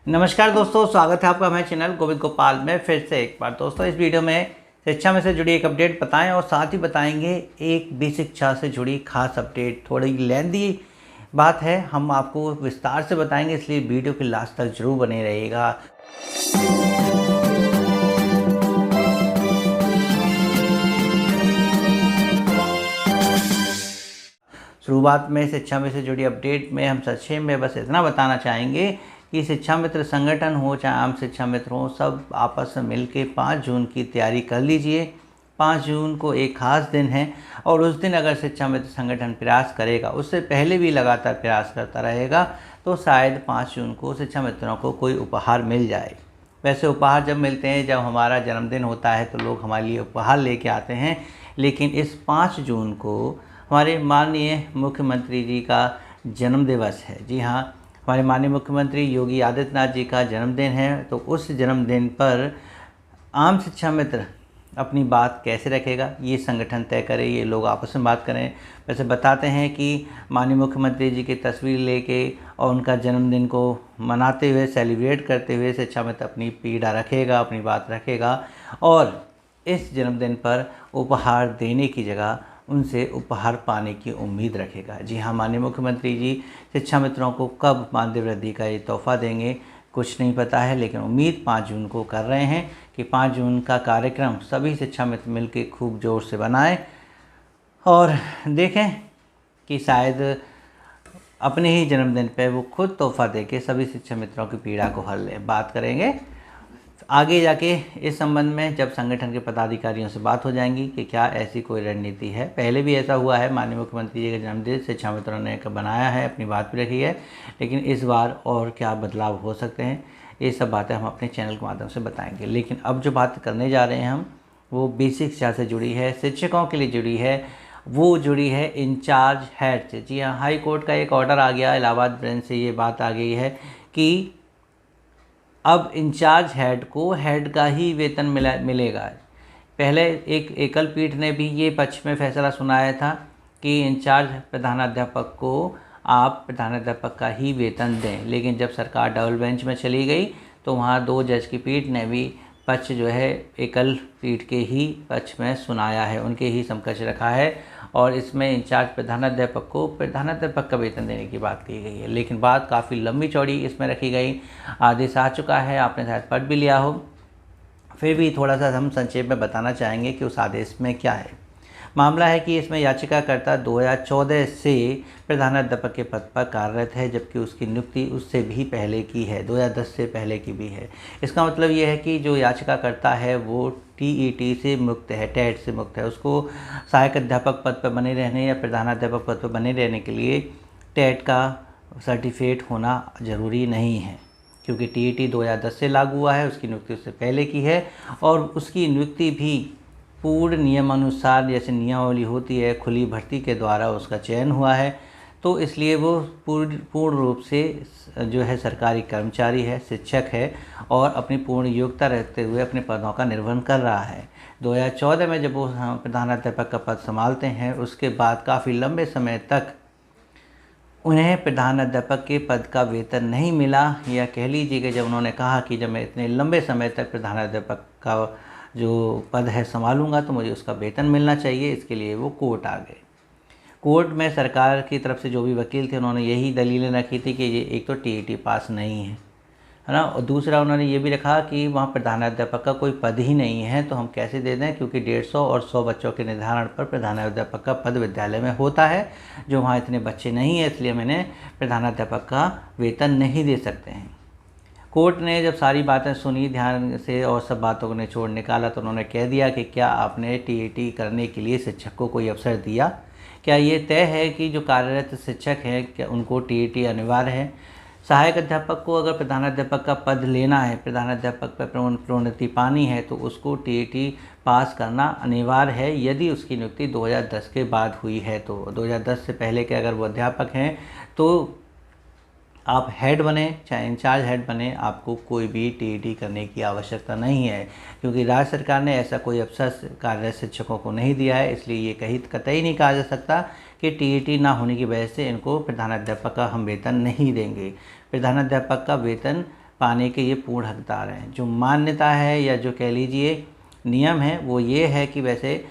नमस्कार दोस्तों, स्वागत है आपका हमारे चैनल गोविंद गोपाल में फिर से एक बार। दोस्तों, इस वीडियो में शिक्षा में से जुड़ी एक अपडेट बताएं और साथ ही बताएंगे एक बेसिक शिक्षा से जुड़ी खास अपडेट। थोड़ी लेंदी बात है, हम आपको विस्तार से बताएंगे, इसलिए वीडियो के लास्ट तक जरूर बने रहिएगा। शुरुआत में शिक्षा में से जुड़ी अपडेट में हम संक्षेप में बस इतना बताना चाहेंगे कि शिक्षा मित्र संगठन हो चाहे आम शिक्षा मित्र हो, सब आपस में मिलकर 5 जून की तैयारी कर लीजिए। 5 जून को एक खास दिन है और उस दिन अगर शिक्षा मित्र संगठन प्रयास करेगा, उससे पहले भी लगातार प्रयास करता रहेगा, तो शायद 5 जून को शिक्षा मित्रों को कोई उपहार मिल जाए। वैसे उपहार जब मिलते हैं, जब हमारा जन्मदिन होता है तो लोग हमारे लिए उपहार लेके आते हैं, लेकिन इस 5 जून को हमारे माननीय मुख्यमंत्री जी का जन्म दिवस है। जी हाँ, हमारे माननीय मुख्यमंत्री योगी आदित्यनाथ जी का जन्मदिन है। तो उस जन्मदिन पर आम शिक्षा मित्र अपनी बात कैसे रखेगा, ये संगठन तय करे, ये लोग आपस में बात करें। वैसे बताते हैं कि माननीय मुख्यमंत्री जी की तस्वीर लेके और उनका जन्मदिन को मनाते हुए, सेलिब्रेट करते हुए शिक्षा मित्र अपनी पीड़ा रखेगा, अपनी बात रखेगा और इस जन्मदिन पर उपहार देने की जगह उनसे उपहार पाने की उम्मीद रखेगा। जी हाँ, माननीय मुख्यमंत्री जी शिक्षा मित्रों को कब मानदेय वृद्धि का ये तोहफा देंगे कुछ नहीं पता है, लेकिन उम्मीद 5 जून को कर रहे हैं कि 5 जून का कार्यक्रम सभी शिक्षा मित्र मिलकर खूब जोर से बनाएं और देखें कि शायद अपने ही जन्मदिन पर वो खुद तोहफा देके सभी शिक्षा मित्रों की पीड़ा को हल लें। बात करेंगे आगे जाके इस संबंध में, जब संगठन के पदाधिकारियों से बात हो जाएंगी कि क्या ऐसी कोई रणनीति है। पहले भी ऐसा हुआ है, माननीय मुख्यमंत्री जी का जन्मदिन शिक्षा मित्रों ने बनाया है, अपनी बात भी रखी है, लेकिन इस बार और क्या बदलाव हो सकते हैं, ये सब बातें हम अपने चैनल के माध्यम से बताएंगे। लेकिन अब जो बात करने जा रहे हैं हम, वो बेसिक शिक्षा से जुड़ी है, शिक्षकों के लिए जुड़ी है, वो जुड़ी है इंचार्ज हेड से। जी हाँ, हाई कोर्ट का एक ऑर्डर आ गया, इलाहाबाद बेंच से ये बात आ गई है कि अब इंचार्ज हेड को हेड का ही वेतन मिलेगा। पहले एक एकल पीठ ने भी ये पक्ष में फैसला सुनाया था कि इंचार्ज प्रधानाध्यापक को आप प्रधानाध्यापक का ही वेतन दें, लेकिन जब सरकार डबल बेंच में चली गई तो वहाँ 2 जज की पीठ ने भी पक्ष जो है एकल पीठ के ही पक्ष में सुनाया है, उनके ही समकक्ष रखा है और इसमें इंचार्ज प्रधानाध्यापक को प्रधानाध्यापक का वेतन देने की बात की गई है। लेकिन बात काफ़ी लंबी चौड़ी इसमें रखी गई, आदेश आ चुका है, आपने शायद पढ़ भी लिया हो, फिर भी थोड़ा सा हम संक्षेप में बताना चाहेंगे कि उस आदेश में क्या है। मामला है कि इसमें याचिकाकर्ता 2014 से प्रधानाध्यापक के पद पर कार्यरत है, जबकि उसकी नियुक्ति उससे भी पहले की है, 2010 से पहले की भी है। इसका मतलब ये है कि जो याचिकाकर्ता है वो टीईटी से मुक्त है, टेट से मुक्त है। उसको सहायक अध्यापक पद पर बने रहने या प्रधानाध्यापक पद पर बने रहने के लिए टेट का सर्टिफिकेट होना ज़रूरी नहीं है, क्योंकि टीईटी 2010 से लागू हुआ है, उसकी नियुक्ति उससे पहले की है और उसकी नियुक्ति भी पूर्ण नियमानुसार, जैसे नियमावली होती है, खुली भर्ती के द्वारा उसका चयन हुआ है। तो इसलिए वो पूर्ण रूप से जो है सरकारी कर्मचारी है, शिक्षक है और अपनी पूर्ण योग्यता रखते हुए अपने पदों का निर्वहन कर रहा है। 2014 में जब वो प्रधानाध्यापक का पद संभालते हैं, उसके बाद काफ़ी लंबे समय तक उन्हें प्रधानाध्यापक के पद का वेतन नहीं मिला, या कह लीजिए कि जब उन्होंने कहा कि जब मैं इतने लंबे समय तक प्रधानाध्यापक का जो पद है संभालूंगा तो मुझे उसका वेतन मिलना चाहिए, इसके लिए वो कोर्ट आ गए। कोर्ट में सरकार की तरफ से जो भी वकील थे, उन्होंने यही दलीलें रखी थी कि ये एक तो टीईटी पास नहीं है ना, और दूसरा उन्होंने ये भी रखा कि वहाँ प्रधानाध्यापक का कोई पद ही नहीं है, तो हम कैसे दे दें, क्योंकि 150 और 100 बच्चों के निर्धारण पर प्रधानाध्यापक का पद विद्यालय में होता है, जो वहाँ इतने बच्चे नहीं हैं, इसलिए मैंने प्रधानाध्यापक का वेतन नहीं दे सकते हैं। कोर्ट ने जब सारी बातें सुनी ध्यान से और सब बातों को निचोड़ निकाला, तो उन्होंने कह दिया कि क्या आपने टीईटी करने के लिए शिक्षक को कोई अवसर दिया? क्या ये तय है कि जो कार्यरत शिक्षक हैं क्या उनको टीईटी अनिवार्य है? सहायक अध्यापक को अगर प्रधानाध्यापक का पद लेना है, प्रधानाध्यापक पर प्रोन्नति पानी है, तो उसको टीईटी पास करना अनिवार्य है, यदि उसकी नियुक्ति 2010 के बाद हुई है। तो 2010 से पहले के अगर वो अध्यापक हैं तो आप हेड बने चाहे इंचार्ज हेड बने, आपको कोई भी टीईटी करने की आवश्यकता नहीं है, क्योंकि राज्य सरकार ने ऐसा कोई अवसर कार्यरत शिक्षकों को नहीं दिया है। इसलिए ये कतई नहीं कहा जा सकता कि टीईटी ना होने की वजह से इनको प्रधानाध्यापक का हम वेतन नहीं देंगे। प्रधानाध्यापक का वेतन पाने के ये पूर्ण हकदार हैं। जो मान्यता है या जो कह लीजिए नियम है वो ये है कि वैसे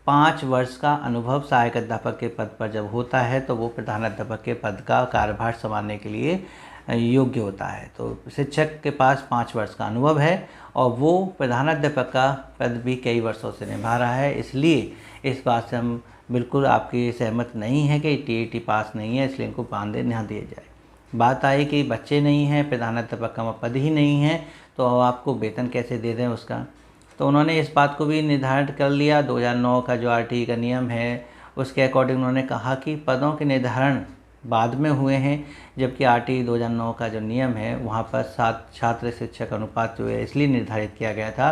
5 वर्ष का अनुभव सहायक अध्यापक के पद पर जब होता है तो वो प्रधानाध्यापक के पद का कार्यभार संभालने के लिए योग्य होता है। तो शिक्षक के पास 5 वर्ष का अनुभव है और वो प्रधानाध्यापक का पद भी कई वर्षों से निभा रहा है, इसलिए इस बात से हम बिल्कुल आपकी सहमत नहीं है कि टीईटी पास नहीं है इसलिए इनको बांधे ना दिए जाए। बात आई कि बच्चे नहीं हैं, प्रधानाध्यापक का पद ही नहीं है, तो अब आपको वेतन कैसे दे दें उसका। तो उन्होंने इस बात को भी निर्धारित कर लिया। 2009 का जो आरटीई का नियम है उसके अकॉर्डिंग उन्होंने कहा कि पदों के निर्धारण बाद में हुए हैं, जबकि आरटीई 2009 का जो नियम है वहाँ पर 7 छात्र शिक्षक अनुपात जो है इसलिए निर्धारित किया गया था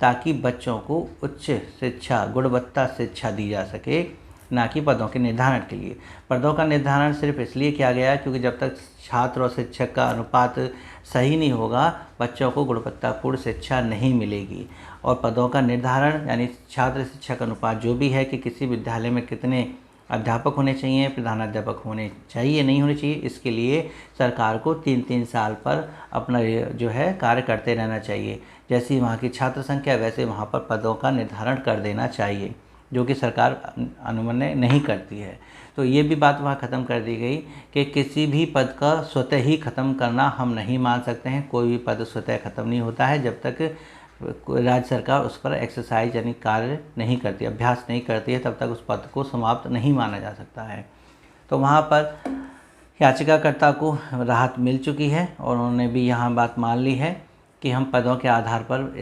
ताकि बच्चों को उच्च शिक्षा, गुणवत्ता शिक्षा दी जा सके, ना कि पदों के निर्धारण के लिए। पदों का निर्धारण सिर्फ इसलिए किया गया क्योंकि जब तक छात्र और शिक्षक का अनुपात सही नहीं होगा बच्चों को गुणवत्तापूर्ण शिक्षा नहीं मिलेगी। और पदों का निर्धारण यानी छात्र शिक्षक अनुपात जो भी है कि किसी विद्यालय में कितने अध्यापक होने चाहिए, प्रधानाध्यापक होने चाहिए, नहीं होने चाहिए, इसके लिए सरकार को 3-3 साल पर अपना जो है कार्य करते रहना चाहिए। जैसी वहाँ की छात्र संख्या वैसे वहाँ पर पदों का निर्धारण कर देना चाहिए, जो कि सरकार अनुमन्य नहीं करती है। तो ये भी बात वहाँ ख़त्म कर दी गई कि किसी भी पद का स्वतः ही ख़त्म करना हम नहीं मान सकते हैं। कोई भी पद स्वतः ख़त्म नहीं होता है जब तक राज्य सरकार उस पर एक्सरसाइज यानी कार्य नहीं करती, अभ्यास नहीं करती है, तब तक उस पद को समाप्त नहीं माना जा सकता है। तो वहाँ पर याचिकाकर्ता को राहत मिल चुकी है और उन्होंने भी यहाँ बात मान ली है कि हम पदों के आधार पर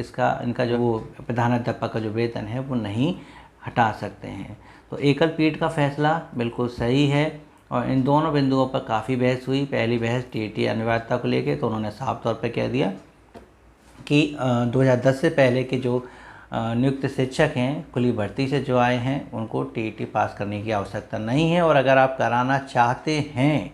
इनका जो वो प्रधानाध्यापक का जो वेतन है वो नहीं हटा सकते हैं। तो एकल पीठ का फैसला बिल्कुल सही है और इन दोनों बिंदुओं पर काफ़ी बहस हुई। पहली बहस टीईटी अनिवार्यता को लेके, तो उन्होंने साफ तौर पर कह दिया कि 2010 से पहले के जो नियुक्त शिक्षक हैं खुली भर्ती से जो आए हैं उनको टीईटी पास करने की आवश्यकता नहीं है। और अगर आप कराना चाहते हैं,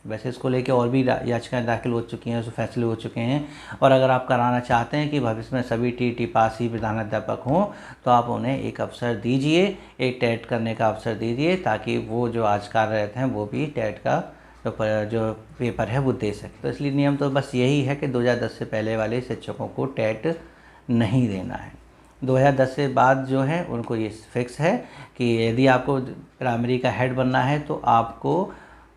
वैसे इसको लेके और भी याचिकाएं दाखिल हो चुकी हैं, उसमें फैसले हो चुके हैं, और अगर आप कराना चाहते हैं कि भविष्य में सभी टीईटी पास ही प्रधानाध्यापक हों तो आप उन्हें एक अवसर दीजिए, एक टेट करने का अवसर दीजिए, ताकि वो जो आज कार्यरत हैं वो भी टेट का जो पेपर है वो दे सके। तो इसलिए नियम तो बस यही है कि 2010 से पहले वाले शिक्षकों को टेट नहीं देना है। 2010 से बाद जो है उनको ये फिक्स है कि यदि आपको प्राइमरी का हेड बनना है तो आपको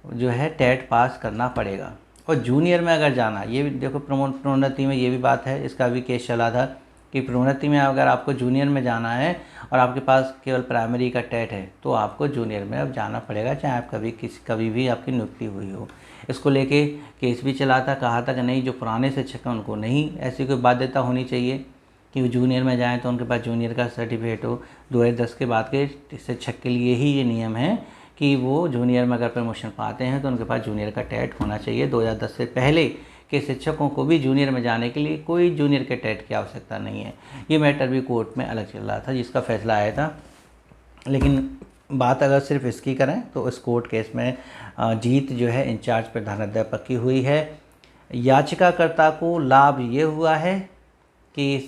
जो है टेट पास करना पड़ेगा। और जूनियर में अगर जाना, ये भी देखो प्रोन्नति में ये भी बात है, इसका भी केस चला था कि प्रोन्नति में अगर आपको जूनियर में जाना है और आपके पास केवल प्राइमरी का टेट है तो आपको जूनियर में अब जाना पड़ेगा, चाहे आप कभी भी आपकी नियुक्ति हुई हो। इसको लेके केस भी चला था, कहा था कि नहीं, जो पुराने शिक्षक हैं उनको नहीं ऐसी कोई बाध्यता होनी चाहिए कि वो जूनियर में जाएँ तो उनके पास जूनियर का सर्टिफिकेट हो। 2010 के बाद के शिक्षक के लिए ही ये नियम है कि वो जूनियर में अगर प्रमोशन पाते हैं तो उनके पास जूनियर का टेट होना चाहिए। 2010 से पहले के शिक्षकों को भी जूनियर में जाने के लिए कोई जूनियर के टेट की आवश्यकता नहीं है। ये मैटर भी कोर्ट में अलग चल रहा था जिसका फैसला आया था। लेकिन बात अगर सिर्फ इसकी करें तो इस कोर्ट केस में जीत जो है इंचार्ज प्रधानाध्यापक की हुई है। याचिकाकर्ता को लाभ ये हुआ है कि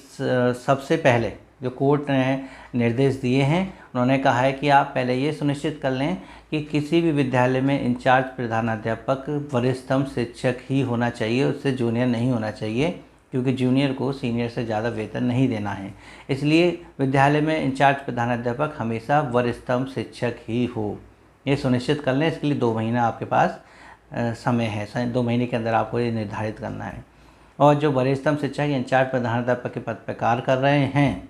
सबसे पहले जो कोर्ट ने निर्देश दिए हैं, उन्होंने कहा है कि आप पहले ये सुनिश्चित कर लें कि किसी भी विद्यालय में इंचार्ज प्रधानाध्यापक वरिष्ठतम शिक्षक ही होना चाहिए, उससे जूनियर नहीं होना चाहिए, क्योंकि जूनियर को सीनियर से ज़्यादा वेतन नहीं देना है। इसलिए विद्यालय में इंचार्ज प्रधानाध्यापक हमेशा वरिष्ठतम शिक्षक ही हो, ये सुनिश्चित कर लें। इसके लिए 2 महीना आपके पास समय है, 2 महीने के अंदर आपको ये निर्धारित करना है। और जो वरिष्ठतम शिक्षक इंचार्ज प्रधानाध्यापक के पद पर कार्य कर रहे हैं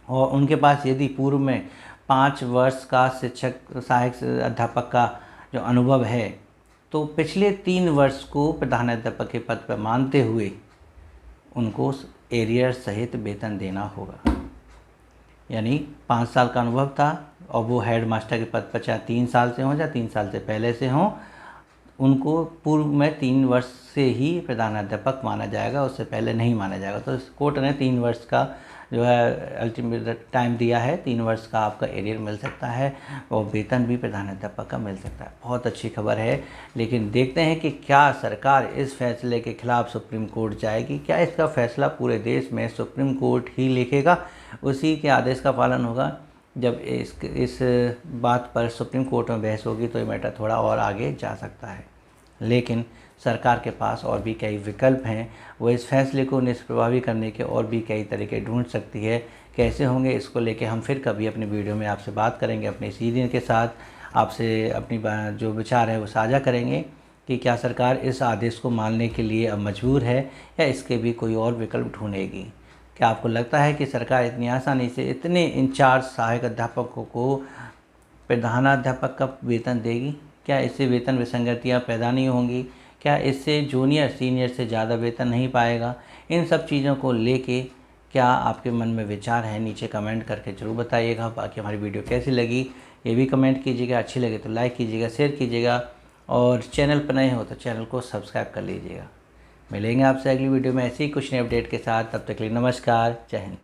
और उनके पास यदि पूर्व में 5 वर्ष का शिक्षक सहायक अध्यापक का जो अनुभव है तो पिछले 3 वर्ष को प्रधानाध्यापक के पद पर मानते हुए उनको एरियर सहित वेतन देना होगा। यानी 5 साल का अनुभव था और वो हेड मास्टर के पद पर चाहे 3 साल से हों या 3 साल से पहले से हों, उनको पूर्व में 3 वर्ष से ही प्रधानाध्यापक माना जाएगा, उससे पहले नहीं माना जाएगा। तो इस कोर्ट ने 3 वर्ष का जो है अल्टीमेट टाइम दिया है, 3 वर्ष का आपका एरियर मिल सकता है और वेतन भी प्रधानाध्यापक का मिल सकता है। बहुत अच्छी खबर है। लेकिन देखते हैं कि क्या सरकार इस फैसले के खिलाफ सुप्रीम कोर्ट जाएगी, क्या इसका फैसला पूरे देश में सुप्रीम कोर्ट ही लिखेगा, उसी के आदेश का पालन होगा। जब इस बात पर सुप्रीम कोर्ट में बहस होगी तो ये मैटर थोड़ा और आगे जा सकता है। लेकिन सरकार के पास और भी कई विकल्प हैं। वो इस फैसले को निष्प्रभावी करने के और भी कई तरीके ढूंढ सकती है। कैसे होंगे इसको लेके हम फिर कभी अपनी वीडियो में आपसे बात करेंगे, अपने सीनियर के साथ आपसे अपनी जो विचार है वो साझा करेंगे कि क्या सरकार इस आदेश को मानने के लिए अब मजबूर है या इसके भी कोई और विकल्प ढूंढेगी। क्या आपको लगता है कि सरकार इतनी आसानी से इतने इंचार्ज सहायक अध्यापकों को प्रधानाध्यापक का वेतन देगी? क्या इससे वेतन विसंगतियाँ पैदा नहीं होंगी? क्या इससे जूनियर सीनियर से ज़्यादा वेतन नहीं पाएगा? इन सब चीज़ों को लेके क्या आपके मन में विचार है, नीचे कमेंट करके ज़रूर बताइएगा। बाकी हमारी वीडियो कैसी लगी ये भी कमेंट कीजिएगा। अच्छी लगे तो लाइक कीजिएगा, शेयर कीजिएगा और चैनल पर नए हो तो चैनल को सब्सक्राइब कर लीजिएगा। मिलेंगे आपसे अगली वीडियो में ऐसी ही कुछ नई अपडेट के साथ। तब तक के लिए नमस्कार, जय हिंद।